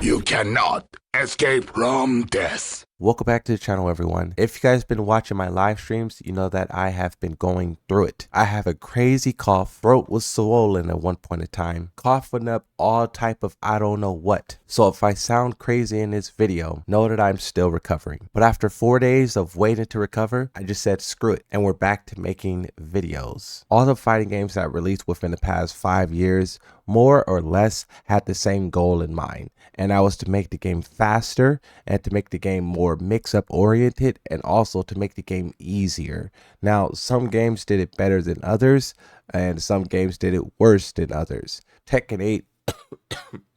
You cannot escape from death. Welcome back to the channel, everyone. If you guys been watching my live streams, you know that I have been going through it. I have a crazy cough. Throat was swollen at one point in time, coughing up all type of I don't know what. So if I sound crazy in this video, know that I'm still recovering. But after 4 days of waiting to recover, I just said screw it, and we're back to making videos. All the fighting games that released within the past 5 years, more or less, had the same goal in mind, and that was to make the game faster and to make the game more mix-up oriented, and also to make the game easier. Now, some games did it better than others, and some games did it worse than others. Tekken 8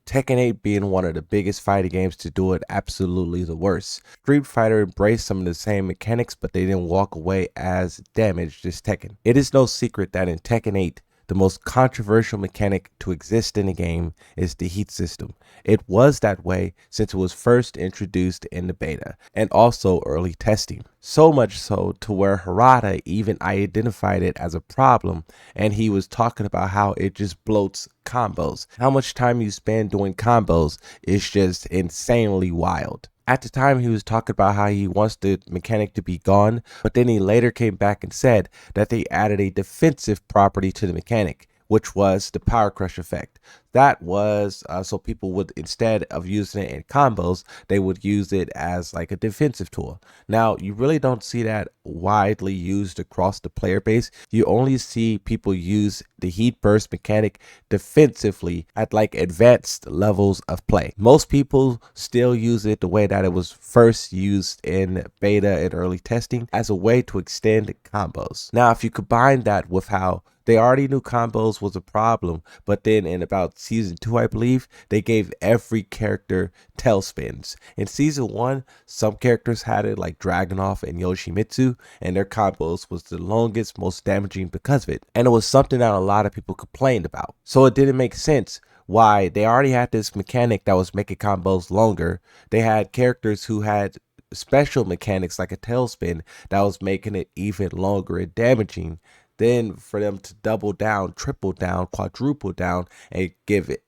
Tekken 8 being one of the biggest fighting games to do it absolutely the worst. Street Fighter embraced some of the same mechanics, but they didn't walk away as damaged as Tekken. It is no secret that in Tekken 8, the most controversial mechanic to exist in the game is the heat system. It was that way since it was first introduced in the beta and also early testing. So much so to where Harada even identified it as a problem, and he was talking about how it just bloats combos. How much time you spend doing combos is just insanely wild. At the time, he was talking about how he wants the mechanic to be gone, but then he later came back and said that they added a defensive property to the mechanic, which was the power crush effect. That was so people would, instead of using it in combos, they would use it as like a defensive tool. Now, you really don't see that widely used across the player base. You only see people use the heat burst mechanic defensively at like advanced levels of play. Most people still use it the way that it was first used in beta and early testing, as a way to extend combos. Now, if you combine that with how they already knew combos was a problem, but then in about season 2, I believe, they gave every character tailspins. In season 1, some characters had it, like Dragunov and Yoshimitsu, and their combos was the longest, most damaging because of it. And it was something that a lot of people complained about. So it didn't make sense why they already had this mechanic that was making combos longer. They had characters who had special mechanics like a tailspin that was making it even longer and damaging. Then for them to double down, triple down, quadruple down, and give it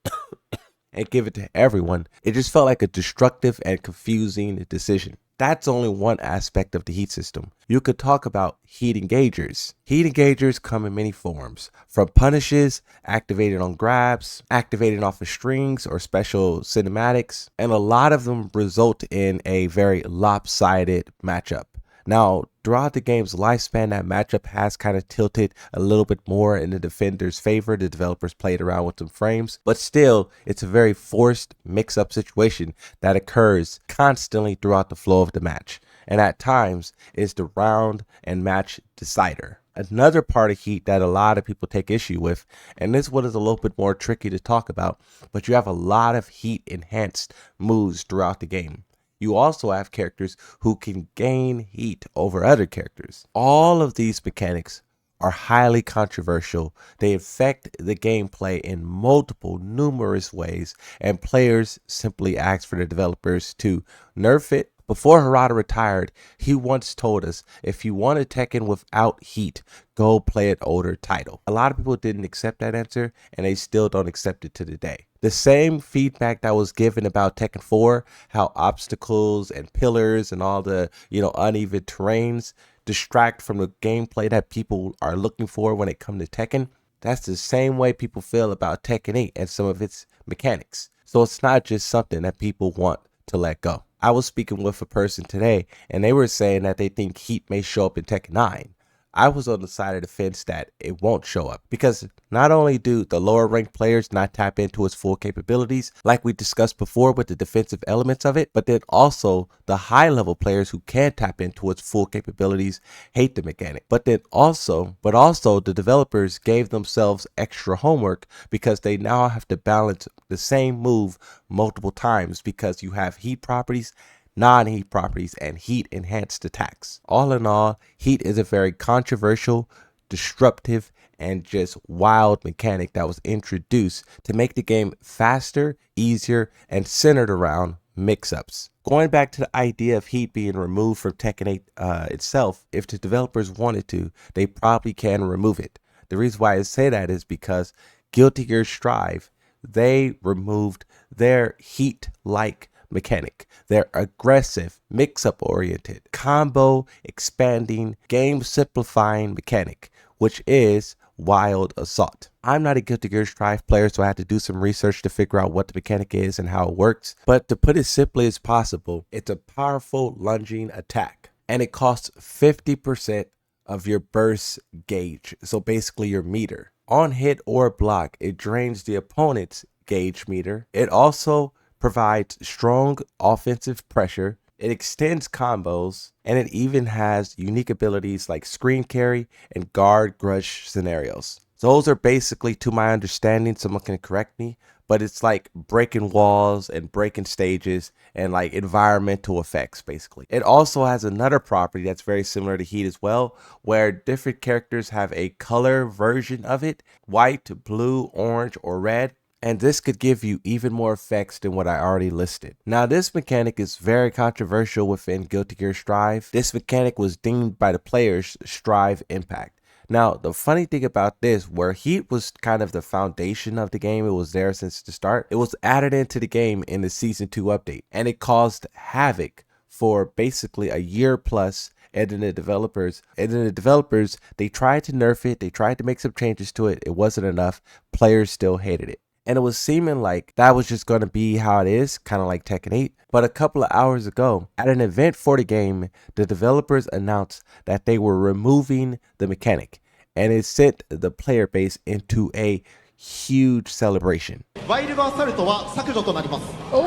to everyone, it just felt like a destructive and confusing decision. That's only one aspect of the heat system. You could talk about heat engagers. Heat engagers come in many forms, from punishes, activated on grabs, activated off of strings or special cinematics, and a lot of them result in a very lopsided matchup. Now, throughout the game's lifespan, that matchup has kind of tilted a little bit more in the defender's favor. The developers played around with some frames, but still, it's a very forced mix-up situation that occurs constantly throughout the flow of the match, and at times is the round and match decider. Another part of heat that a lot of people take issue with, and this one is a little bit more tricky to talk about, but you have a lot of heat enhanced moves throughout the game. You also have characters who can gain heat over other characters. All of these mechanics are highly controversial. They affect the gameplay in numerous ways, and players simply ask for the developers to nerf it. Before Harada retired, he once told us, if you want a Tekken without heat, go play an older title. A lot of people didn't accept that answer, and they still don't accept it to today. The same feedback that was given about Tekken 4, how obstacles and pillars and all the, uneven terrains distract from the gameplay that people are looking for when it comes to Tekken. That's the same way people feel about Tekken 8 and some of its mechanics. So it's not just something that people want to let go. I was speaking with a person today, and they were saying that they think heat may show up in Tekken 9. I was on the side of the fence that it won't show up, because not only do the lower ranked players not tap into its full capabilities, like we discussed before with the defensive elements of it, but then also the high level players who can tap into its full capabilities hate the mechanic. But also the developers gave themselves extra homework, because they now have to balance the same move multiple times, because you have heat properties, non-heat properties, and heat enhanced attacks. All in all, heat is a very controversial, disruptive, and just wild mechanic that was introduced to make the game faster, easier, and centered around mix-ups. Going back to the idea of heat being removed from Tekken 8 itself, if the developers wanted to, they probably can remove it. The reason why I say that is because Guilty Gear Strive they removed their heat-like mechanic, their aggressive, mix-up oriented, combo expanding, game simplifying mechanic, which is Wild Assault. I'm not a Guilty Gear Strive player, so I had to do some research to figure out what the mechanic is and how it works. But to put it simply as possible, it's a powerful lunging attack, and it costs 50% of your burst gauge, so basically your meter. On hit or block, it drains the opponent's gauge meter. It also provides strong offensive pressure. It extends combos, and it even has unique abilities like screen carry and guard grudge scenarios. Those are basically, to my understanding, someone can correct me, but it's like breaking walls and breaking stages and like environmental effects, basically. It also has another property that's very similar to Heat as well, where different characters have a color version of it: white, blue, orange, or red. And this could give you even more effects than what I already listed. Now, this mechanic is very controversial within Guilty Gear Strive. This mechanic was deemed by the players Strive Impact. Now, the funny thing about this, where Heat was kind of the foundation of the game, it was there since the start, it was added into the game in the Season 2 update, and it caused havoc for basically a year plus. And then the developers, they tried to nerf it, they tried to make some changes to it, it wasn't enough, players still hated it. And it was seeming like that was just going to be how it is, kind of like Tekken 8. But a couple of hours ago, at an event for the game, the developers announced that they were removing the mechanic. And it sent the player base into a huge celebration. Wild Assault は削除となります。And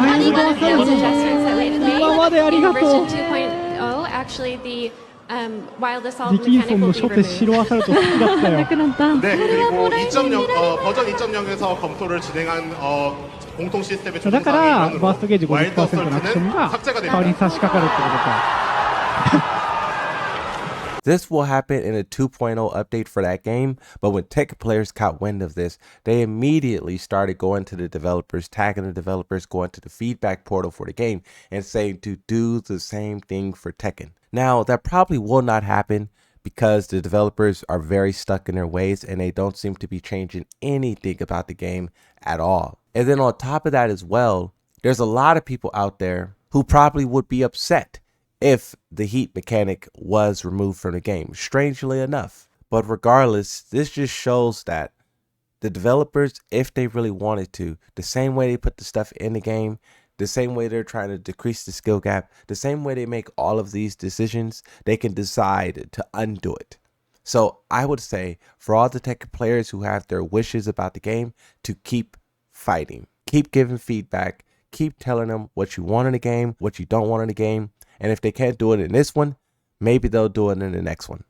any one of those adjustments that we've made in version 2.0, actually the Wild Assault mechanic will be removed. なくなった。 네, 그리고 2.0 버전 2.0에서 검토를 진행한 공통 시스템의 だから 조정상의 バーストゲージ 일원으로 와일드 50% のアクション 어설트는 が 삭제가 代わりに 됩니다. 差し掛かるってことか。 This will happen in a 2.0 update for that game, but when Tekken players caught wind of this, they immediately started going to the developers, tagging the developers, going to the feedback portal for the game, and saying to do the same thing for Tekken. Now, that probably will not happen because the developers are very stuck in their ways and they don't seem to be changing anything about the game at all. And then on top of that as well, there's a lot of people out there who probably would be upset if the heat mechanic was removed from the game, strangely enough. But regardless, this just shows that the developers, if they really wanted to, the same way they put the stuff in the game, the same way they're trying to decrease the skill gap, the same way they make all of these decisions, they can decide to undo it. So I would say for all the Tekken players who have their wishes about the game, to keep fighting, keep giving feedback, keep telling them what you want in the game, what you don't want in the game. And if they can't do it in this one, maybe they'll do it in the next one.